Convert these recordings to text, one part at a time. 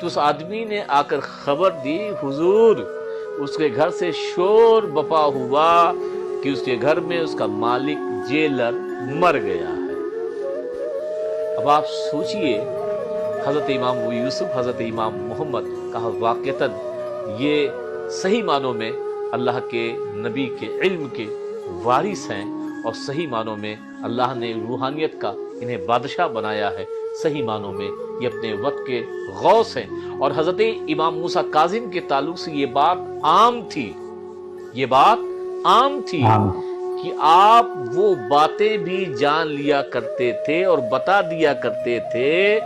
تو اس آدمی نے آ کر خبر دی حضور اس کے گھر سے شور بپا ہوا کہ اس کے گھر میں اس کا مالک جیلر مر گیا ہے۔ اب آپ سوچئے حضرت امام ابو یوسف حضرت امام محمد کا واقعتاً یہ صحیح معنوں میں اللہ کے نبی کے علم کے وارث ہیں، اور صحیح معنوں میں اللہ نے روحانیت کا انہیں بادشاہ بنایا ہے، صحیح معنوں میں یہ اپنے وقت کے غوث ہیں۔ اور حضرت امام موسیٰ کاظم کے تعلق سے یہ بات عام تھی، یہ بات عام تھی کہ آپ وہ باتیں بھی جان لیا کرتے تھے اور بتا دیا کرتے تھے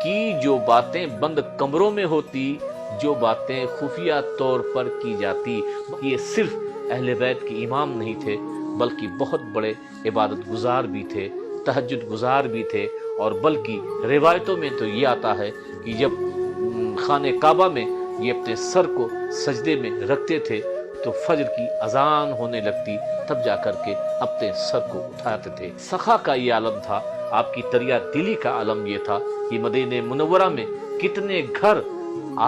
کہ جو باتیں بند کمروں میں ہوتی، جو باتیں خفیہ طور پر کی جاتی۔ یہ صرف اہل بیت کے امام نہیں تھے بلکہ بہت بڑے عبادت گزار بھی تھے، تہجد گزار بھی تھے، اور بلکہ روایتوں میں تو یہ آتا ہے کہ جب خانہ کعبہ میں یہ اپنے سر کو سجدے میں رکھتے تھے تو فجر کی اذان ہونے لگتی، تب جا کر کے اپنے سر کو اٹھاتے تھے۔ سخا کا یہ عالم تھا، آپ کی دریا دلی کا عالم یہ تھا کہ مدینہ منورہ میں کتنے گھر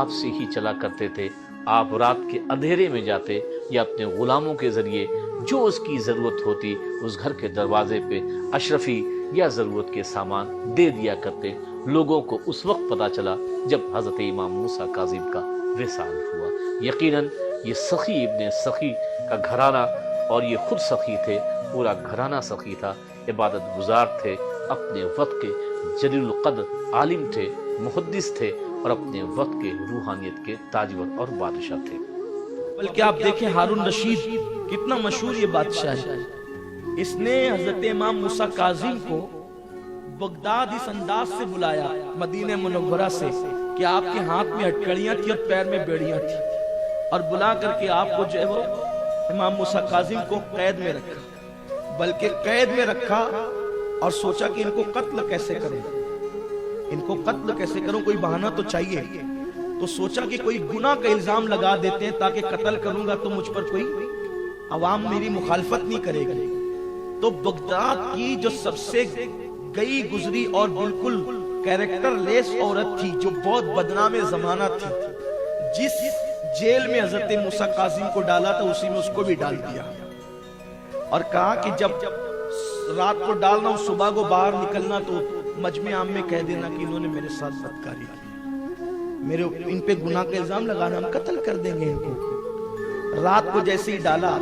آپ سے ہی چلا کرتے تھے۔ آپ رات کے اندھیرے میں جاتے یا اپنے غلاموں کے ذریعے جو اس کی ضرورت ہوتی اس گھر کے دروازے پہ اشرفی یا ضرورت کے سامان دے دیا کرتے۔ لوگوں کو اس وقت پتا چلا جب حضرت امام موسیٰ کاظم کا وصال ہوا۔ یقیناً یہ سخی ابن سخی کا گھرانہ، اور یہ خود سخی تھے، پورا گھرانہ سخی تھا، عبادت گزار تھے، اپنے وقت کے جلیل القدر عالم تھے، محدث تھے، اور اپنے وقت کے روحانیت کے تاجور اور بادشاہ تھے۔ بلکہ آپ دیکھیں ہارون رشید کتنا مشہور یہ بادشاہ ہے، اس نے حضرت امام موسیٰ کاظم کو بغداد اس انداز سے بلایا مدینہ منورہ سے کہ آپ کے ہاتھ میں ہتھکڑیاں تھی اور پیر میں بیڑیاں تھی، اور بلا کر کے آپ کو جو ہے وہ امام موسیٰ کاظم کو قید میں رکھا، بلکہ قید میں رکھا اور سوچا کہ ان کو قتل کیسے کروں، ان کو قتل کیسے کروں، کوئی بہانہ تو چاہیے۔ تو سوچا کہ کوئی گناہ کا الزام لگا دیتے ہیں تاکہ قتل کروں گا تو مجھ پر کوئی عوام میری مخالفت نہیں کرے گی۔ تو بغداد کی جو سب سے گئی گزری اور بالکل کیریکٹر لیس عورت تھی، جو بہت بدنام زمانہ تھی، جس جیل میں حضرت موسیٰ کاظم کو ڈالا تھا اسی میں اس کو بھی ڈال دیا، اور کہا کہ جب رات کو ڈالنا اور صبح کو باہر نکلنا تو مجمع عام میں کہہ دینا کہ انہوں نے میرے ساتھ بدکاری کی، میرے ان پہ گناہ کا الزام لگانا، ہم قتل کر دیں گے ان کو۔ رات کو جیسے ہی ڈالا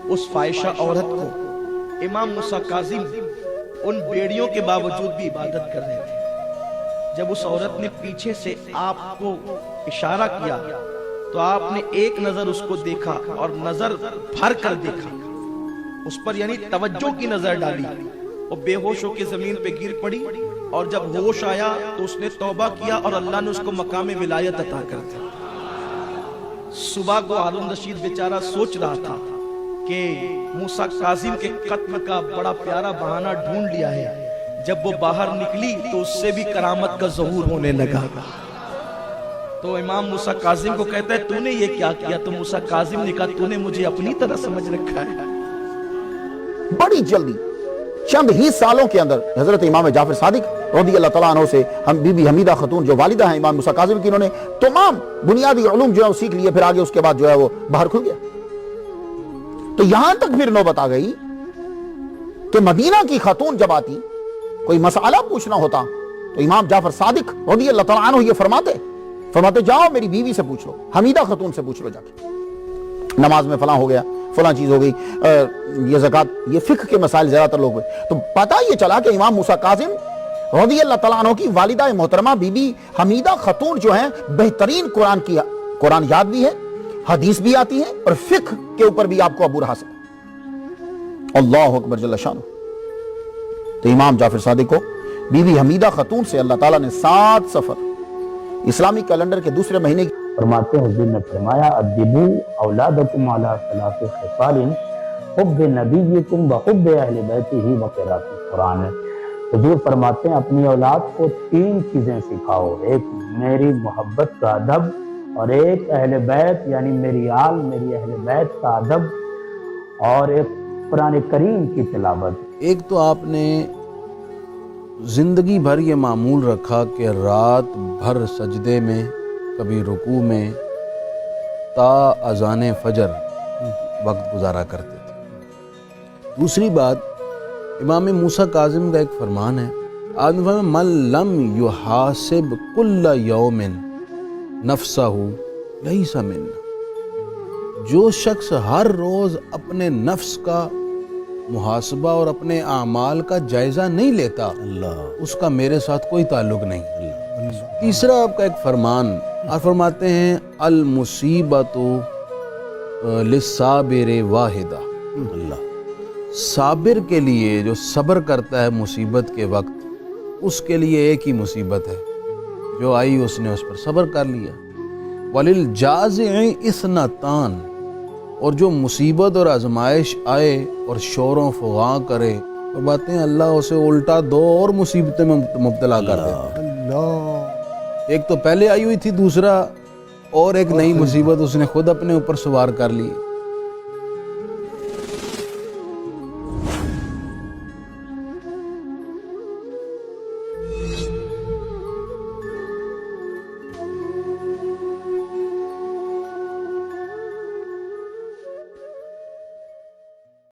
اس فاحشہ عورت کو، امام موسیٰ کاظم ان بیڑیوں کے باوجود بھی عبادت کر رہے تھے۔ جب اس عورت نے پیچھے سے آپ کو اشارہ کیا تو آپ نے ایک نظر اس کو دیکھا اور نظر بھر کر دیکھا اس پر، یعنی توجہ کی نظر ڈالی، اور بے ہوش ہو کے زمین پہ گر پڑی، اور جب ہوش آیا تو اس نے توبہ کیا اور اللہ نے اس کو مقام ولایت عطا کر دیا۔ صبح کو ہارون رشید بیچارہ سوچ رہا تھا کہ موسیٰ کاظم کے قتل کا بڑا پیارا بہانہ ڈھونڈ لیا ہے، جب وہ باہر نکلی تو اس سے بھی کرامت کا ظہور ہونے لگا۔ تو امام موسیٰ کاظم کو کہتا ہے تو نے یہ کیا کیا؟ تو موسیٰ کاظم نے کہا تو نے مجھے اپنی طرح سمجھ رکھا ہے۔ بڑی جلدی چند ہی سالوں کے اندر حضرت امام جعفر صادق رضی اللہ تعالیٰ عنہ سے ہم بی بی حمیدہ خاتون جو والدہ ہیں امام موسیٰ کاظم کی، انہوں نے تمام بنیادی علوم جو ہے وہ سیکھ لیے، پھر آگے اس کے بعد جو ہے وہ باہر کھل گیا۔ تو یہاں تک پھر نوبت آ گئی کہ مدینہ کی خاتون جب آتی کوئی مسئلہ پوچھنا ہوتا تو امام جعفر صادق رضی اللہ تعالیٰ عنہ یہ فرماتے جاؤ میری بیوی سے پوچھ لو، حمیدہ خاتون سے پوچھ لو جا کے، نماز میں فلاں ہو گیا، فلاں چیز ہو گئی، یہ زکوٰۃ، یہ فقہ کے مسائل زیادہ تر لوگ ہوئے۔ تو پتہ یہ چلا کہ امام موسیٰ کاظم رضی اللہ تعالیٰ عنہ کی والدہ محترمہ بی بی حمیدہ خاتون جو ہیں بہترین قرآن یاد بھی ہے، حدیث بھی آتی ہے، اور فقہ کے اوپر بھی آپ کو عبور حاصل ہے۔ اللہ اکبر جل شانہ۔ تو امام جعفر صادق کو بی بی حمیدہ خاتون سے اللہ تعالیٰ نے 7 سفر اسلامی کیلنڈر کے دوسرے مہینے کی فرماتے ہیں، حضور نے فرمایا ادبو اولادکم علی 3 خصال حب نبیکم و حب اہل بیتہ و قراءۃ القرآن۔ حضور فرماتے ہیں اپنی اولاد کو 3 چیزیں سکھاؤ، ایک میری محبت کا ادب، اور ایک اہل بیت یعنی میری آل میری اہل بیت کا ادب، اور ایک قرآن کریم کی تلاوت۔ ایک تو آپ نے زندگی بھر یہ معمول رکھا کہ رات بھر سجدے میں کبھی رکوع میں تا اذان فجر وقت گزارا کرتے تھے۔ دوسری بات، امام موسیٰ کاظم کا ایک فرمان ہے، آدمی فرماتے ہیں من لم یحاسب کل یوم نفسہ لیس منا، جو شخص ہر روز اپنے نفس کا محاسبہ اور اپنے اعمال کا جائزہ نہیں لیتا، اس کا میرے ساتھ کوئی تعلق نہیں۔ تیسرا آپ کا ایک فرمان، آپ فرماتے ہیں المصیبت للصابر واحدہ، صابر کے لیے جو صبر کرتا ہے مصیبت کے وقت، اس کے لیے ایک ہی مصیبت ہے، جو آئی اس نے اس پر صبر کر لیا۔ وَلِلْجَازِعِ اثْنَتَانِ، اور جو مصیبت اور آزمائش آئے اور شور و فغاں کرے، وہ باتیں اللہ اسے الٹا دو اور مصیبتیں میں مبتلا کر دے۔ ایک تو پہلے آئی ہوئی تھی، دوسرا اور ایک نئی مصیبت اس نے خود اپنے اوپر سوار کر لی۔